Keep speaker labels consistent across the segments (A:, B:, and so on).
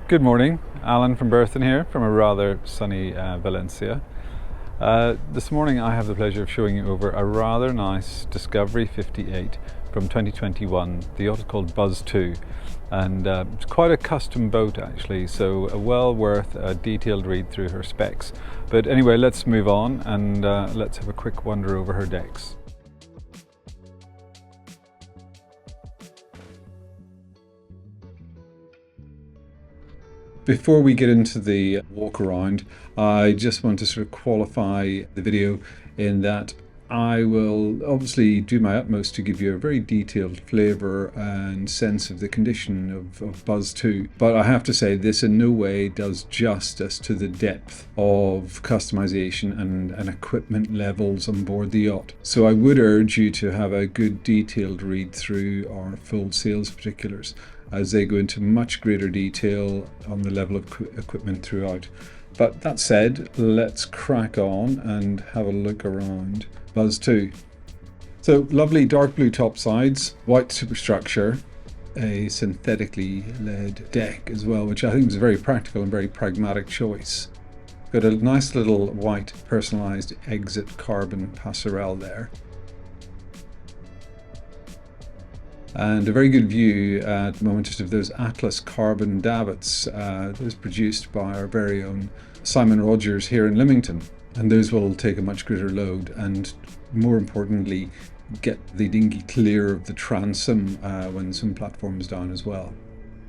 A: Good morning, Alan from Berthon here, from a rather sunny Valencia. This morning I have the pleasure of showing you over a rather nice Discovery 58 from 2021. The yacht is called BUZ 2, and it's quite a custom boat actually, so well worth a detailed read through her specs. But anyway, let's move on and let's have a quick wander over her decks. Before we get into the walk around, I just want to sort of qualify the video in that I will obviously do my utmost to give you a very detailed flavour and sense of the condition of BUZ 2. But I have to say this in no way does justice to the depth of customization and equipment levels on board the yacht. So I would urge you to have a good detailed read through our full sales particulars, as they go into much greater detail on the level of equipment throughout. But that said, let's crack on and have a look around BUZ 2. So lovely dark blue top sides, white superstructure, a synthetically led deck as well, which I think is a very practical and very pragmatic choice. Got a nice little white personalised exit carbon passerelle there. And a very good view at the moment just of those Atlas carbon davits. Those produced by our very own Simon Rogers here in Lymington. And those will take a much greater load and, more importantly, get the dinghy clear of the transom when some platform's down as well.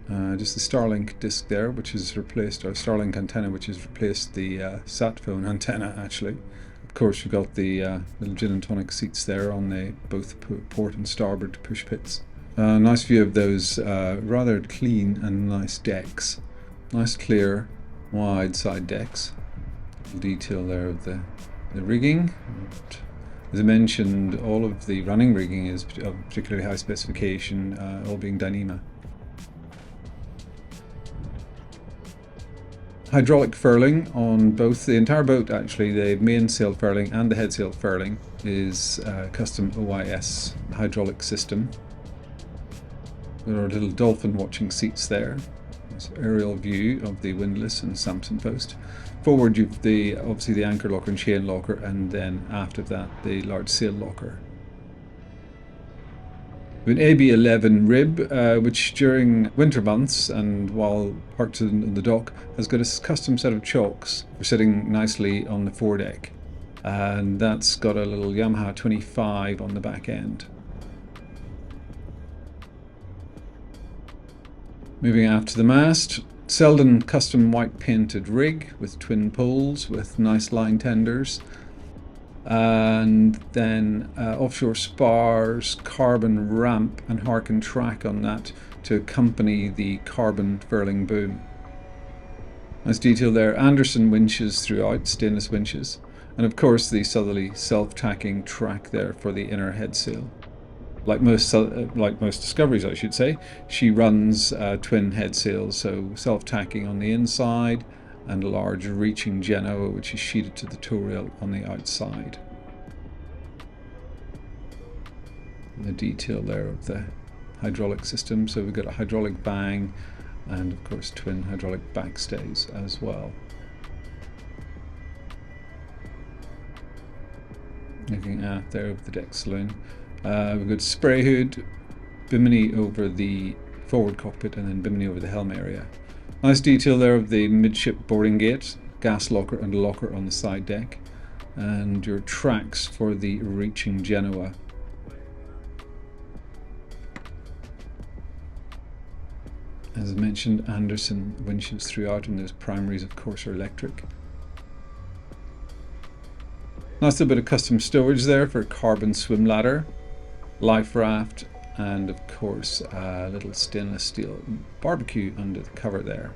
A: Just the Starlink disc there, which has replaced our Starlink antenna, which has replaced the sat phone antenna actually. Of course, we've got the little gin and tonic seats there on both port and starboard push pits. Nice view of those rather clean and nice decks. Nice clear, wide side decks. Detail there of the rigging. As I mentioned, all of the running rigging is of particularly high specification, all being Dyneema. Hydraulic furling on both the entire boat actually. The main sail furling and the head sail furling is custom OIS hydraulic system. There are little dolphin watching seats there. There's an aerial view of the windlass and Samson post. Forward you've obviously the anchor locker and chain locker, and then after that the large sail locker. We have an AB11 rib, which during winter months and while parked in the dock has got a custom set of chocks for sitting nicely on the foredeck, and that's got a little Yamaha 25 on the back end. Moving aft to the mast, Selden custom white painted rig with twin poles with nice line tenders, and then offshore spars, carbon ramp and Harken track on that to accompany the carbon furling boom. Nice detail there. Anderson winches throughout, stainless winches, and of course the southerly self-tacking track there for the inner head sail. Like most Discoveries, I should say, she runs twin head sails, so self-tacking on the inside and a large reaching Genoa which is sheeted to the tow rail on the outside. And the detail there of the hydraulic system, so we've got a hydraulic bang and of course twin hydraulic backstays as well. Looking at there of the deck saloon. We've got spray hood, bimini over the forward cockpit and then bimini over the helm area. Nice detail there of the midship boarding gate, gas locker and a locker on the side deck, and your tracks for the reaching Genoa. As I mentioned, Anderson winches throughout, and those primaries of course are electric. Nice little bit of custom storage there for a carbon swim ladder, life raft, and of course a little stainless steel barbecue under the cover there.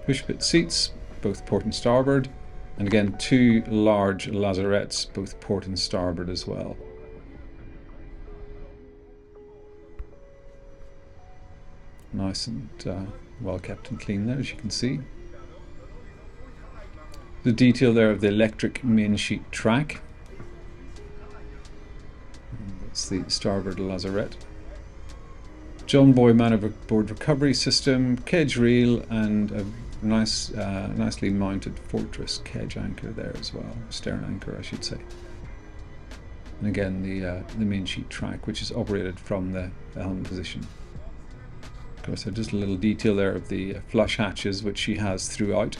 A: Push pit seats, both port and starboard, and again two large lazarettes, both port and starboard as well. Nice and well kept and clean there, as you can see. The detail there of the electric main sheet track. That's the starboard lazarette. John Boy board recovery system, kedge reel, and a nicely mounted Fortress kedge anchor there as well, stern anchor I should say. And again the main sheet track, which is operated from the helm position. Of course, there's just a little detail there of the flush hatches which she has throughout.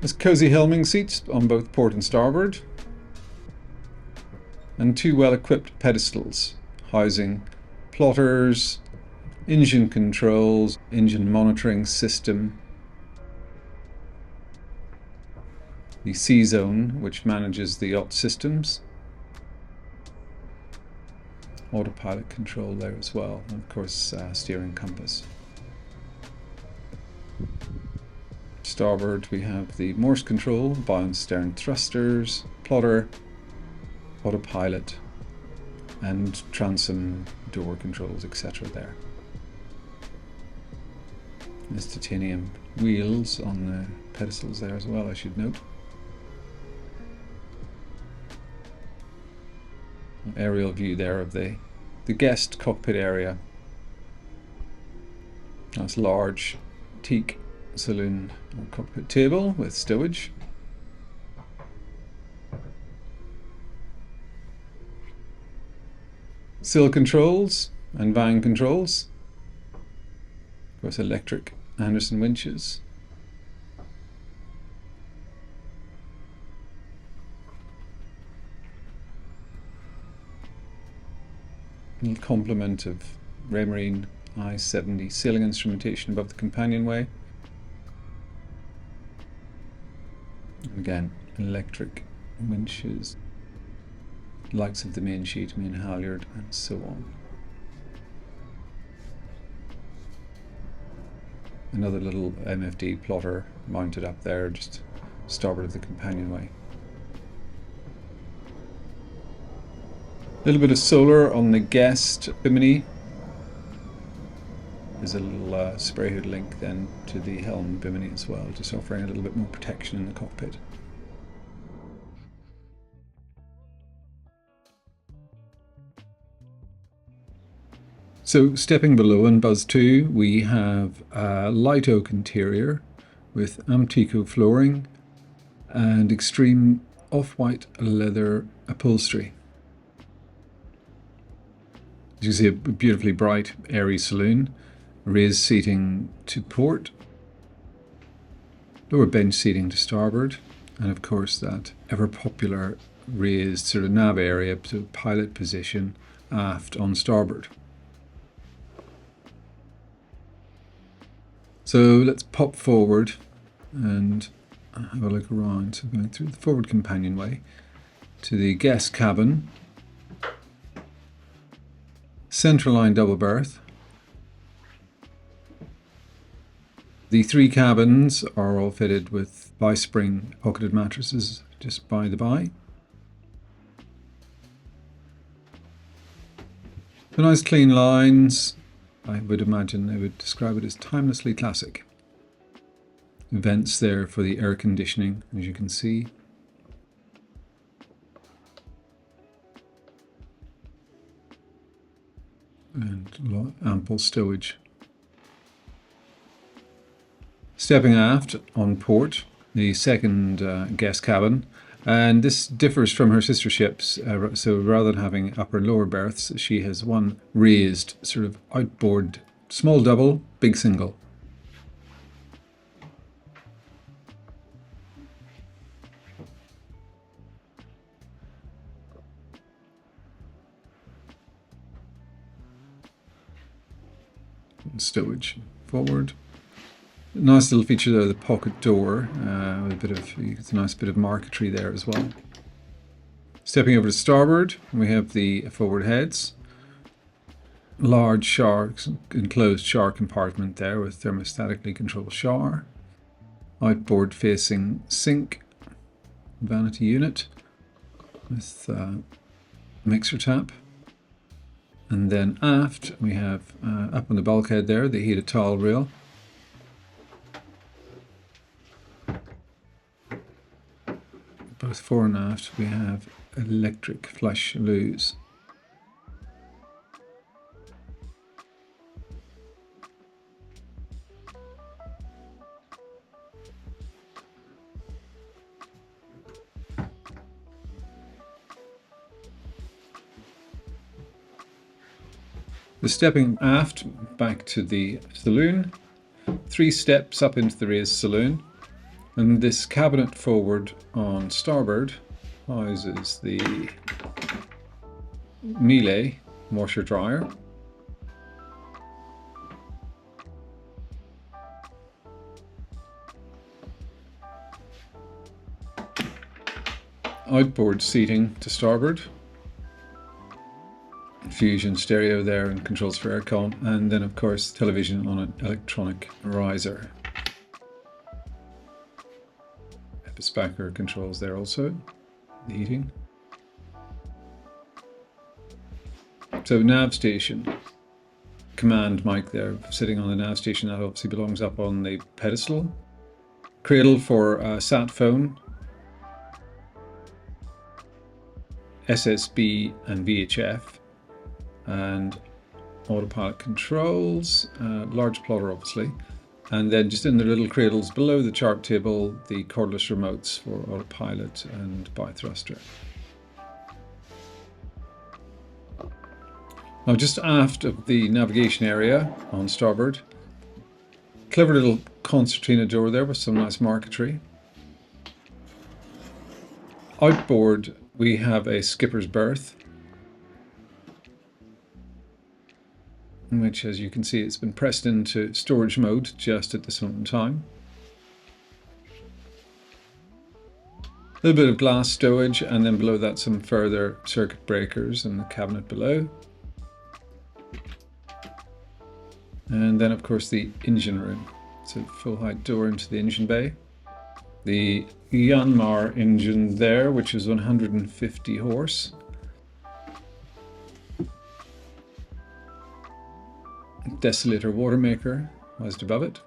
A: There's cosy helming seats on both port and starboard, and two well-equipped pedestals housing plotters, engine controls, engine monitoring system, the C-Zone which manages the yacht systems, autopilot control there as well, and of course steering compass. Starboard we have the Morse control, bow and stern thrusters, plotter, autopilot, and transom door controls, etc. there. There's titanium wheels on the pedestals there as well, I should note. An aerial view there of the guest cockpit area. Nice large teak saloon or cockpit table with stowage. Sill controls and vine controls. Of course, electric Anderson winches. A little complement of Raymarine I-70 sailing instrumentation above the companionway. Again, electric winches, likes of the main sheet, main halyard, and so on. Another little MFD plotter mounted up there, just starboard of the companionway. A little bit of solar on the guest bimini. There's a little spray hood link then to the helm bimini as well, just offering a little bit more protection in the cockpit. So stepping below in BUZ 2 we have a light oak interior with Amtico flooring and extreme off-white leather upholstery. As you see, a beautifully bright airy saloon, raised seating to port, lower bench seating to starboard, and of course that ever popular raised sort of nav area to pilot position aft on starboard. So let's pop forward and have a look around. So going through the forward companionway to the guest cabin, central line double berth. The three cabins are all fitted with bi-spring pocketed mattresses, just by the by. The nice clean lines. I would imagine they would describe it as timelessly classic. Vents there for the air conditioning, as you can see. And ample stowage. Stepping aft on port, the second guest cabin. And this differs from her sister ships, so rather than having upper and lower berths, she has one raised sort of outboard, small double, big single. And stowage forward. Nice little feature there, the pocket door, with a bit of, it's a nice bit of marquetry there as well. Stepping over to starboard, we have the forward heads. Large sharks, enclosed shower compartment there with thermostatically controlled shower. Outboard facing sink, vanity unit with mixer tap. And then aft, we have up on the bulkhead there, the heated towel rail. Both fore and aft we have electric flush loos. The stepping aft back to the saloon, 3 steps up into the raised saloon, and this cabinet forward on starboard houses the Miele washer dryer. Outboard seating to starboard. Fusion stereo there and controls for aircon, and then of course television on an electronic riser. Epispacker controls there also, the heating. So nav station, command mic there sitting on the nav station, that obviously belongs up on the pedestal. Cradle for sat phone, SSB and VHF, and autopilot controls, large plotter obviously, and then just in the little cradles below the chart table, the cordless remotes for autopilot and bi-thruster. Now just aft of the navigation area on starboard, clever little concertina door there with some nice marquetry. Outboard we have a skipper's berth, which, as you can see, it's been pressed into storage mode just at this moment in time. A little bit of glass stowage, and then below that some further circuit breakers in the cabinet below. And then of course the engine room. It's a full height door into the engine bay. The Yanmar engine there, which is 150 horse. Desolator water maker housed above it,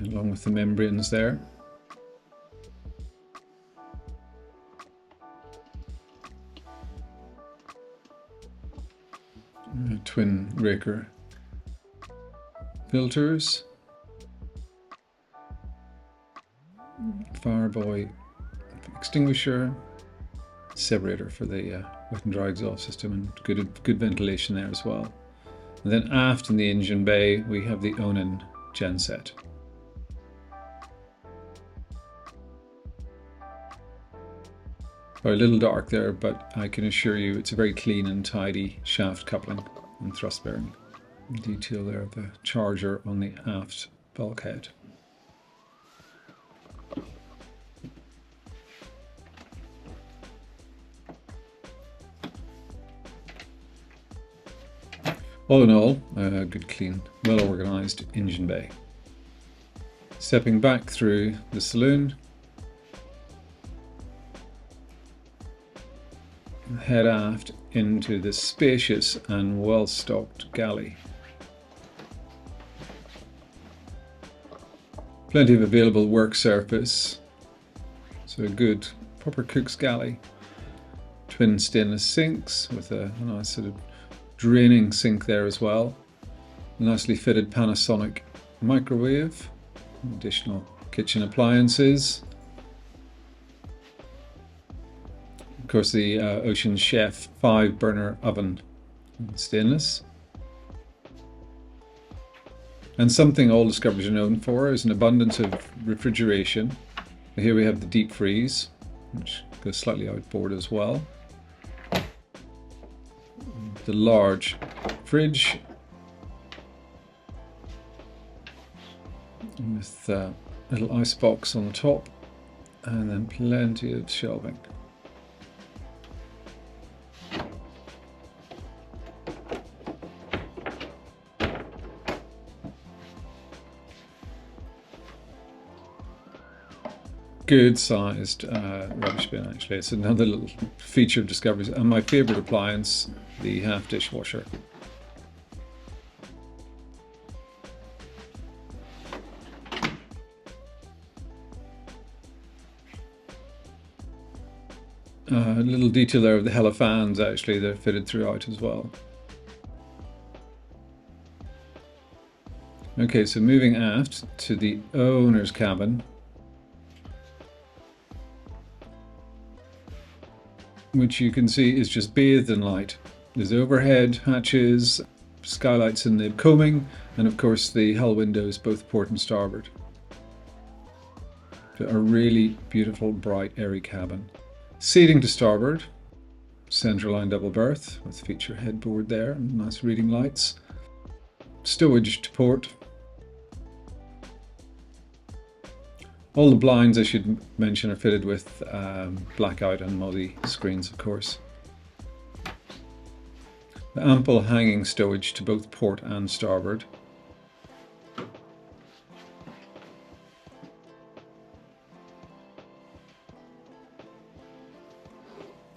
A: along with the membranes there. Twin raker filters, Fireboy extinguisher, separator for the wet and dry exhaust system, and good ventilation there as well. And then aft in the engine bay we have the Onan genset. A little dark there, but I can assure you it's a very clean and tidy shaft coupling and thrust bearing. Detail there of the charger on the aft bulkhead. All in all, a good, clean, well-organised engine bay. Stepping back through the saloon, head aft into this spacious and well-stocked galley. Plenty of available work surface, so a good proper cook's galley. Twin stainless sinks with a nice sort of draining sink there as well. Nicely fitted Panasonic microwave, additional kitchen appliances. Of course the Ocean Chef 5-burner oven, stainless. And something all Discoveries are known for is an abundance of refrigeration. Here we have the deep freeze, which goes slightly outboard as well. The large fridge with a little ice box on the top, and then plenty of shelving. Good sized rubbish bin actually. It's another little feature of Discoveries, and my favourite appliance, the half dishwasher. A little detail there of the Hella fans actually, they're fitted throughout as well. Okay, so moving aft to the owner's cabin. which you can see is just bathed in light. There's overhead hatches, skylights in the coaming, and of course the hull windows, both port and starboard. A really beautiful, bright, airy cabin. Seating to starboard, centerline double berth with feature headboard there and nice reading lights. Stowage to port. All the blinds, I should mention, are fitted with blackout and muddy screens, of course. Ample hanging stowage to both port and starboard.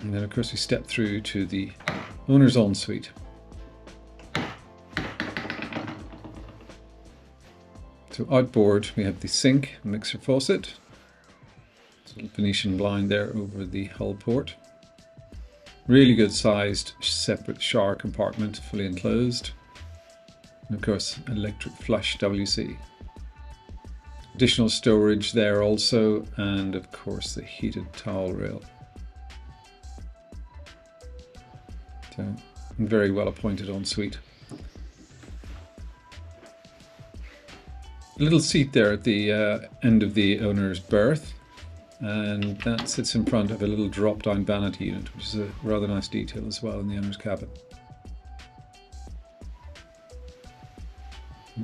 A: And then of course we step through to the owner's ensuite. So outboard we have the sink, mixer faucet, little Venetian blind there over the hull port. Really good sized separate shower compartment, fully enclosed. And of course electric flush WC. Additional storage there also, and of course the heated towel rail. So, very well appointed ensuite. A little seat there at the end of the owner's berth, and that sits in front of a little drop-down vanity unit, which is a rather nice detail as well in the owner's cabin.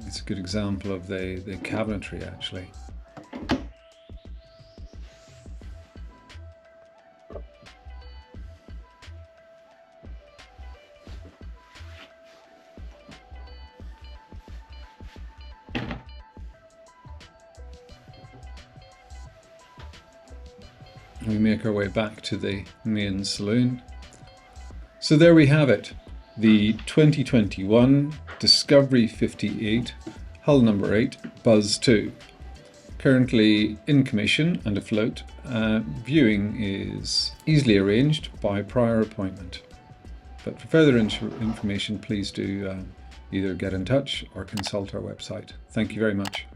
A: It's a good example of the cabinetry actually. We make our way back to the main saloon. So there we have it, the 2021 Discovery 58, hull number 8, BUZ 2. Currently in commission and afloat. Viewing is easily arranged by prior appointment. But for further information, please do either get in touch or consult our website. Thank you very much.